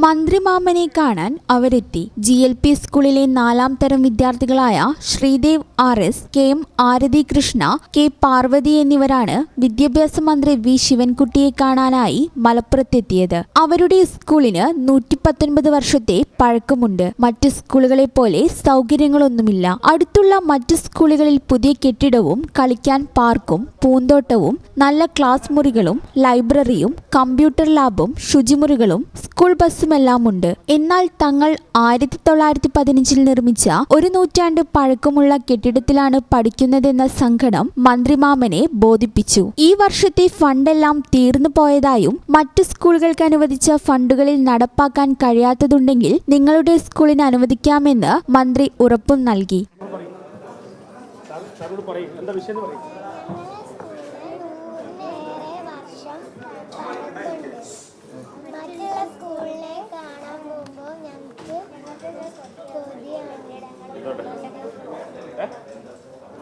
മന്ത്രിമാമനെ കാണാൻ അവരെത്തി. GLP സ്കൂളിലെ 4ാം തരം വിദ്യാർത്ഥികളായ ശ്രീദേവ് RS, KM ആരതി കൃഷ്ണ, K പാർവതി എന്നിവരാണ് വിദ്യാഭ്യാസ മന്ത്രി V ശിവൻകുട്ടിയെ കാണാനായി മലപ്പുറത്തെത്തിയത്. അവരുടെ സ്കൂളിന് 119 വർഷത്തെ പഴക്കമുണ്ട്. മറ്റു സ്കൂളുകളെ പോലെ സൗകര്യങ്ങളൊന്നുമില്ല. അടുത്തുള്ള മറ്റു സ്കൂളുകളിൽ പുതിയ കെട്ടിടവും കളിക്കാൻ പാർക്കും പൂന്തോട്ടവും നല്ല ക്ലാസ് മുറികളും ലൈബ്രറിയും കമ്പ്യൂട്ടർ ലാബും ശുചിമുറികളും സ്കൂൾ ബസ്സുമെല്ലാമുണ്ട്. എന്നാൽ തങ്ങൾ 1915 നിർമ്മിച്ച ഒരു നൂറ്റാണ്ട് പഴക്കമുള്ള കെട്ടിടത്തിലാണ് പഠിക്കുന്നതെന്ന സങ്കടം മന്ത്രിമാമനെ ബോധിപ്പിച്ചു. ഈ വർഷത്തെ ഫണ്ടെല്ലാം തീർന്നു പോയതായും മറ്റു സ്കൂളുകൾക്ക് അനുവദിച്ച ഫണ്ടുകളിൽ നടപ്പാക്കാൻ കഴിയാത്തതുണ്ടെങ്കിൽ നിങ്ങളുടെ സ്കൂളിന് അനുവദിക്കാമെന്ന് മന്ത്രി ഉറപ്പും നൽകി.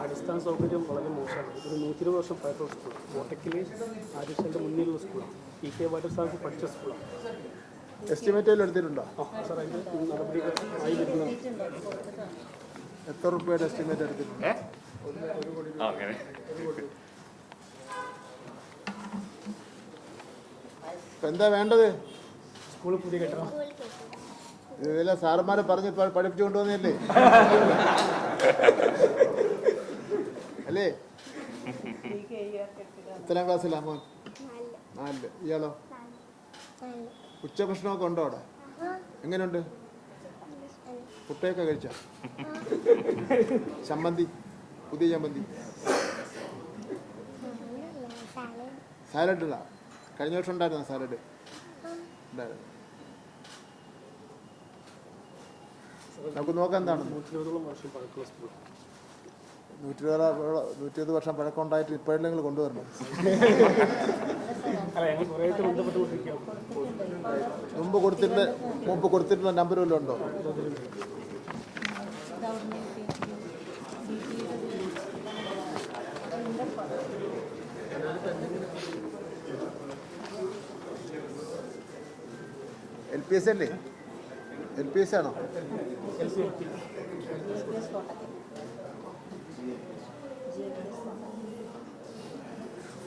അടിസ്ഥാന സൗകര്യം വളരെ മോശമാണ്. ഒരു 120 വർഷം പഴക്കമുള്ള സ്കൂൾ. കോട്ടക്കിൽ ആര്യശൻ്റെ മുന്നിലുള്ള സ്കൂളാണ്. PK വാര്യർ സാർക്ക് പഠിച്ച സ്കൂളാണ്. എസ്റ്റിമേറ്റ് എടുത്തിട്ടുണ്ടോ? സാർ അതിൻ്റെ നടപടികൾ ആയി വരുന്നതാണ്. എത്ര രൂപയുടെ എസ്റ്റിമേറ്റ് എടുത്തിട്ടുണ്ട്? 1 കോടി രൂപ. എന്താ വേണ്ടത്? സ്കൂൾ പുതിയ കെട്ടണം. ഇതെല്ലാം സാറന്മാരെ പറഞ്ഞ് പഠിപ്പിച്ചു കൊണ്ടുവന്നല്ലേ അല്ലേ? എത്രാം ക്ലാസ്സിലാ മോൻ? 4. ഇയാളോ? ഉച്ചഭക്ഷണമൊക്കെ ഉണ്ടോ അവിടെ? എങ്ങനെയുണ്ട്? പുട്ടയൊക്കെ കഴിച്ച? ചമ്മന്തി, പുതിയ ചമ്മന്തി, സാലഡ് ഇല്ല? കഴിഞ്ഞ വർഷം ഉണ്ടായിരുന്നോ സാലഡ്? ഉണ്ടായിരുന്നു. നമുക്ക് നോക്കാം എന്താണ്. 120 വർഷം പഴക്കം ഉണ്ടായിട്ട് ഇപ്പോഴെല്ലാം നിങ്ങൾ കൊണ്ടുവരണം. മുമ്പ് കൊടുത്തിട്ടുള്ള നമ്പർ വല്ലതും ഉണ്ടോ? LPS അല്ലേ? LPS ആണോ?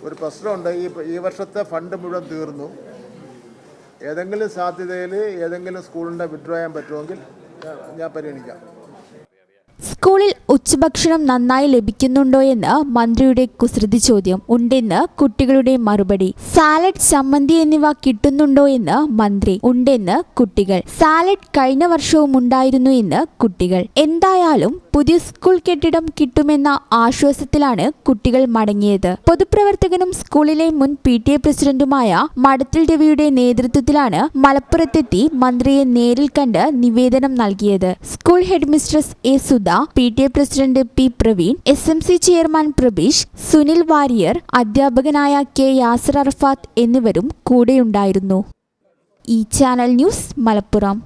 ഒരു പ്രശ്നമുണ്ട്. ഈ വർഷത്തെ ഫണ്ട് മുഴുവൻ തീർന്നു. ഏതെങ്കിലും സാധ്യതയിൽ ഏതെങ്കിലും സ്കൂളിൻ്റെ വിഡ്രോ ചെയ്യാൻ പറ്റുമെങ്കിൽ ഞാൻ പരിഗണിക്കാം. സ്കൂളിൽ ഉച്ചഭക്ഷണം നന്നായി ലഭിക്കുന്നുണ്ടോ എന്ന് മന്ത്രിയുടെ കുസൃതി ചോദ്യം. ഉണ്ടെന്ന് കുട്ടികളുടെ മറുപടി. സാലഡ്, ചമ്മന്തി എന്നിവ കിട്ടുന്നുണ്ടോ എന്ന് മന്ത്രി. ഉണ്ടെന്ന് കുട്ടികൾ. സാലഡ് കഴിഞ്ഞ വർഷവും ഉണ്ടായിരുന്നു എന്ന് കുട്ടികൾ. എന്തായാലും പുതിയ സ്കൂൾ കെട്ടിടം കിട്ടുമെന്ന ആശ്വാസത്തിലാണ് കുട്ടികൾ മടങ്ങിയത്. പൊതുപ്രവർത്തകനും സ്കൂളിലെ മുൻ PTA പ്രസിഡന്റുമായ മഠത്തിൽ രവിയുടെ നേതൃത്വത്തിലാണ് മലപ്പുറത്തെത്തി മന്ത്രിയെ നേരിൽ കണ്ട് നിവേദനം നൽകിയത്. School headmistress A Sudha, PTA president P Praveen, SMC chairman Prabeesh, Sunil Warrier, അധ്യാപകനായ K യാസർ അറഫാത്ത് എന്നിവരും കൂടെയുണ്ടായിരുന്നു. ഈ ചാനൽ ന്യൂസ്, മലപ്പുറം.